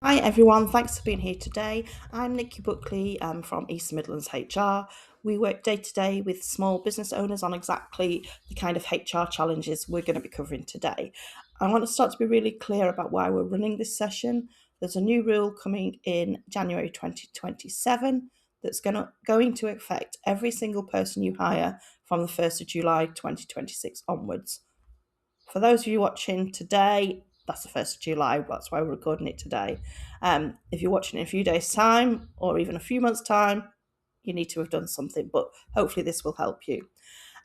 Hi everyone, thanks for being here today. I'm Nikki Buckley from East Midlands HR. We work day to day with small business owners on exactly the kind of HR challenges we're going to be covering today. I want to start to be really clear about why we're running this session. There's a new rule coming in January 2027 that's going to affect every single person you hire from the 1st of July 2026 onwards. For those of you watching today, that's the 1st of July. That's why we're recording it today. If you're watching in a few days' time or even a few months' time, you need to have done something, but hopefully this will help you.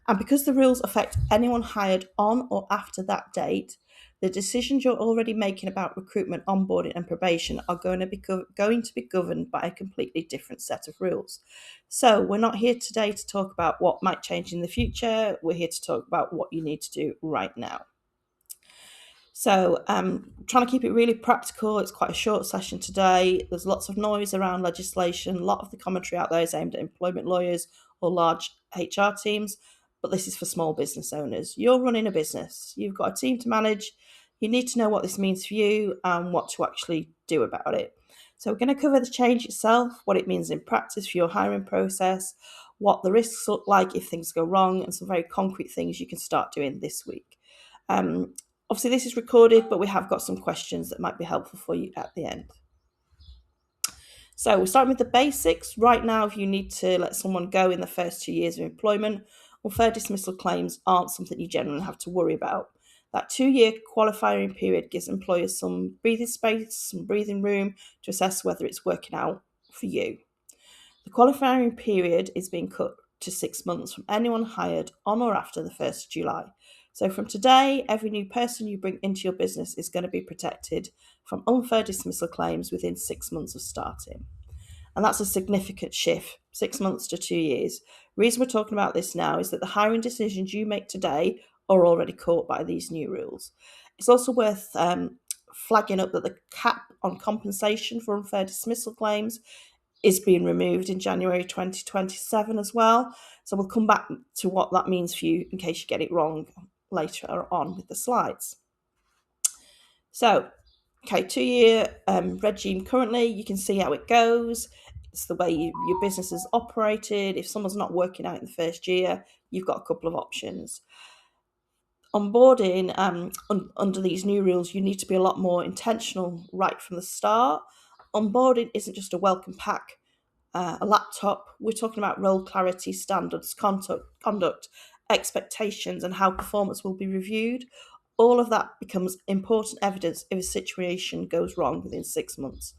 And because the rules affect anyone hired on or after that date, the decisions you're already making about recruitment, onboarding, and probation are going to be governed by a completely different set of rules. So we're not here today to talk about what might change in the future. We're here to talk about what you need to do right now. So trying to keep it really practical. It's quite a short session today. There's lots of noise around legislation. A lot of the commentary out there is aimed at employment lawyers or large HR teams, but this is for small business owners. You're running a business. You've got a team to manage. You need to know what this means for you and what to actually do about it. So we're going to cover the change itself, what it means in practice for your hiring process, what the risks look like if things go wrong, and some very concrete things you can start doing this week. Obviously, this is recorded, but we have got some questions that might be helpful for you at the end. So we're starting with the basics. Right now, if you need to let someone go in the first 2 years of employment, unfair dismissal claims aren't something you generally have to worry about. That 2-year qualifying period gives employers some breathing space, some breathing room to assess whether it's working out for you. The qualifying period is being cut to 6 months from anyone hired on or after the 1st of July. So from today, every new person you bring into your business is going to be protected from unfair dismissal claims within 6 months of starting. And that's a significant shift, 6 months to 2 years. The reason we're talking about this now is that the hiring decisions you make today are already caught by these new rules. It's also worth flagging up that the cap on compensation for unfair dismissal claims is being removed in January 2027 as well. So we'll come back to what that means for you in case you get it wrong later on with the slides. So, 2-year regime currently, you can see how it goes. It's the way your business is operated. If someone's not working out in the first year, you've got a couple of options. Onboarding, under these new rules, you need to be a lot more intentional right from the start. Onboarding isn't just a welcome pack, a laptop. We're talking about role clarity, standards, conduct, expectations, and how performance will be reviewed. All of that becomes important evidence if a situation goes wrong within 6 months.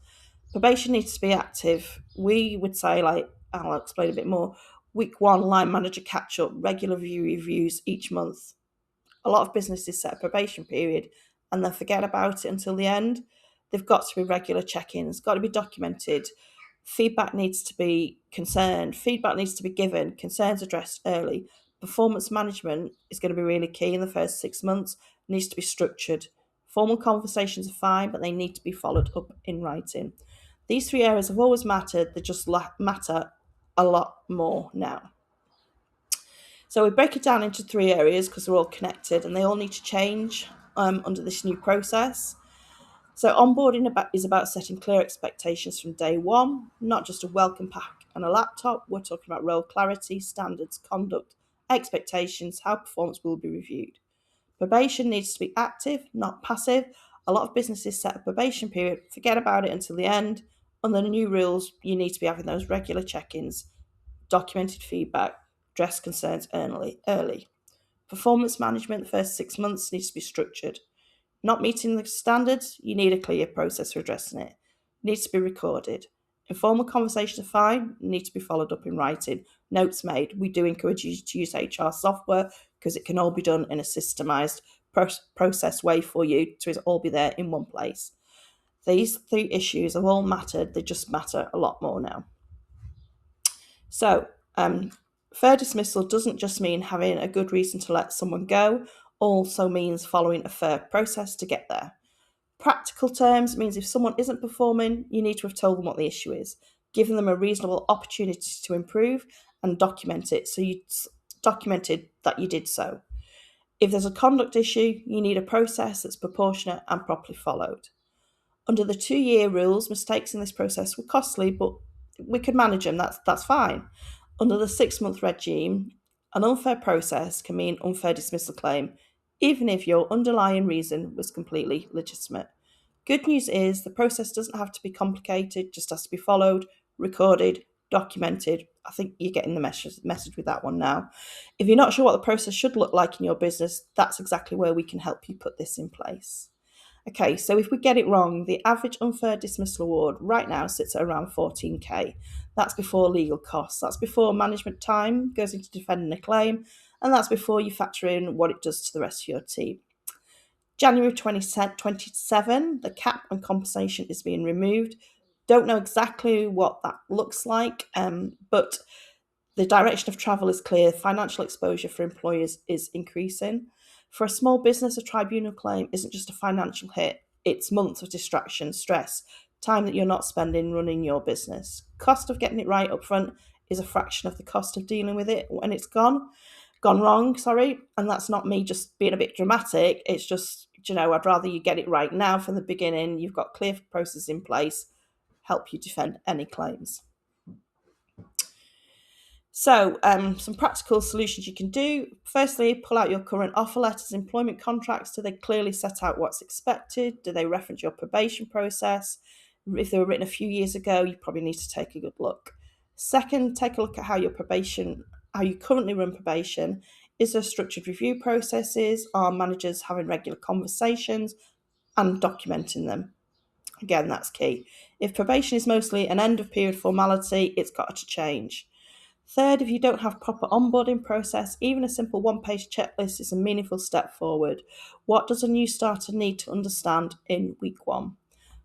Probation needs to be active. We would say, like, I'll explain a bit more. Week 1, line manager catch up, regular reviews each month. A lot of businesses set a probation period and then forget about it until the end. They've got to be regular check-ins, got to be documented. Feedback needs to be feedback needs to be given, concerns addressed early. Performance management is going to be really key in the first 6 months, it needs to be structured. Formal conversations are fine, but they need to be followed up in writing. These 3 areas have always mattered, they just matter a lot more now. So we break it down into 3 areas because they're all connected and they all need to change under this new process. So onboarding is about setting clear expectations from day one, not just a welcome pack and a laptop. We're talking about role clarity, standards, conduct, expectations, how performance will be reviewed. Probation needs to be active, not passive. A lot of businesses set a probation period, forget about it until the end. Under the new rules, you need to be having those regular check-ins, documented feedback, address concerns early. Performance management the first 6 months needs to be structured. Not meeting the standards, you need a clear process for addressing it. It needs to be recorded. Informal conversations are fine, need to be followed up in writing. Notes made. We do encourage you to use HR software because it can all be done in a systemised process way for you to all be there in one place. These 3 issues have all mattered, they just matter a lot more now. So, fair dismissal doesn't just mean having a good reason to let someone go, also means following a fair process to get there. Practical terms means if someone isn't performing, you need to have told them what the issue is, given them a reasonable opportunity to improve and document it. So you documented that you did so. If there's a conduct issue, you need a process that's proportionate and properly followed. Under the 2-year rules, mistakes in this process were costly, but we could manage them. That's fine. Under the 6-month regime, an unfair process can mean unfair dismissal claim, even if your underlying reason was completely legitimate. Good news is the process doesn't have to be complicated, just has to be followed, recorded, documented. I think you're getting the message with that one now. If you're not sure what the process should look like in your business, that's exactly where we can help you put this in place. Okay, so if we get it wrong, the average unfair dismissal award right now sits at around 14k. That's before legal costs. That's before management time goes into defending a claim, and that's before you factor in what it does to the rest of your team. January 2027, the cap on compensation is being removed. Don't know exactly what that looks like, but the direction of travel is clear. Financial exposure for employers is increasing. For a small business, a tribunal claim isn't just a financial hit, it's months of distraction, stress, time that you're not spending running your business. Cost of getting it right up front is a fraction of the cost of dealing with it when it's gone wrong, and that's not me just being a bit dramatic. It's just, I'd rather you get it right now from the beginning. You've got clear processes in place, help you defend any claims. So, some practical solutions you can do. Firstly, pull out your current offer letters, employment contracts. Do they clearly set out what's expected? Do they reference your probation process? If they were written a few years ago, you probably need to take a good look. Second, take a look at how you currently run probation. Is there structured review processes? Are managers having regular conversations and documenting them? Again, that's key. If probation is mostly an end of period formality, it's got to change. Third, if you don't have proper onboarding process, even a simple one-page checklist is a meaningful step forward. What does a new starter need to understand in week 1?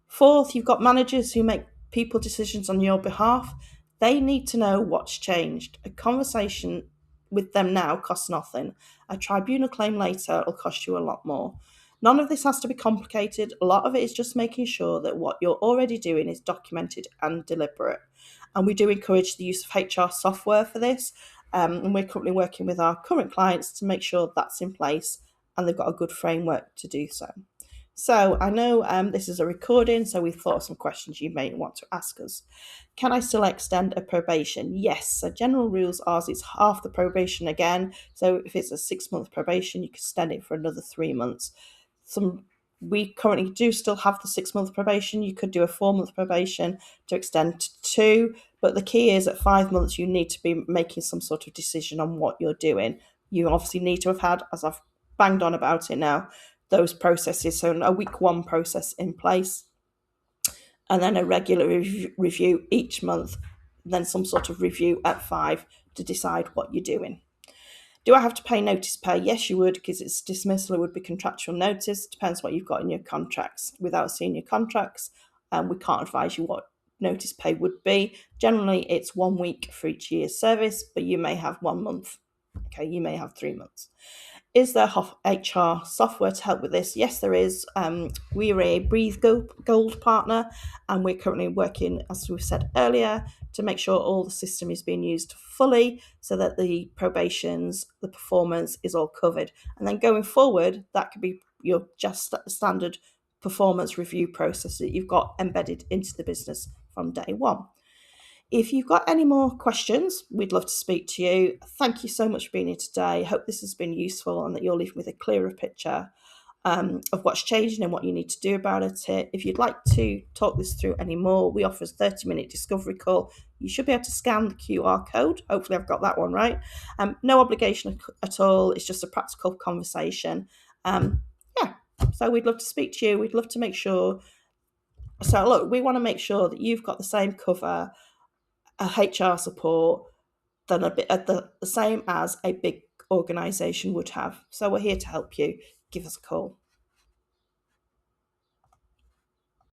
Fourth, you've got managers who make people decisions on your behalf. They need to know what's changed. A conversation with them now costs nothing. A tribunal claim later will cost you a lot more. None of this has to be complicated. A lot of it is just making sure that what you're already doing is documented and deliberate. And we do encourage the use of HR software for this. And we're currently working with our current clients to make sure that's in place and they've got a good framework to do so. So I know this is a recording, so we've thought of some questions you may want to ask us. Can I still extend a probation? Yes. So general rules are it's half the probation again. So if it's a 6-month probation, you can extend it for another 3 months. We currently do still have the 6-month probation. You could do a 4-month probation to extend to 2, but the key is at 5 months, you need to be making some sort of decision on what you're doing. You obviously need to have had, as I've banged on about it now, those processes. So a week 1 process in place, and then a regular review each month, then some sort of review at 5 to decide what you're doing. Do I have to pay notice pay? Yes, you would, because it's dismissal. It would be contractual notice. Depends what you've got in your contracts. Without seeing your contracts, we can't advise you what notice pay would be. Generally, it's 1 week for each year's service, but you may have 1 month. Okay, you may have 3 months. Is there HR software to help with this? Yes, there is. We are a Breathe Gold partner, and we're currently working, as we've said earlier, to make sure all the system is being used fully so that the probations, the performance is all covered. And then going forward, that could be your just standard performance review process that you've got embedded into the business from day 1. If you've got any more questions, we'd love to speak to you. Thank you so much for being here today. I hope this has been useful and that you're leaving with a clearer picture of what's changing and what you need to do about it. If you'd like to talk this through any more, we offer a 30-minute discovery call. You should be able to scan the QR code. Hopefully I've got that one right. No obligation at all. It's just a practical conversation. So we'd love to speak to you. We'd love to make sure. So look, we want to make sure that you've got the same cover, a HR support, than a bit at the same as a big organisation would have. So we're here to help you. Give us a call.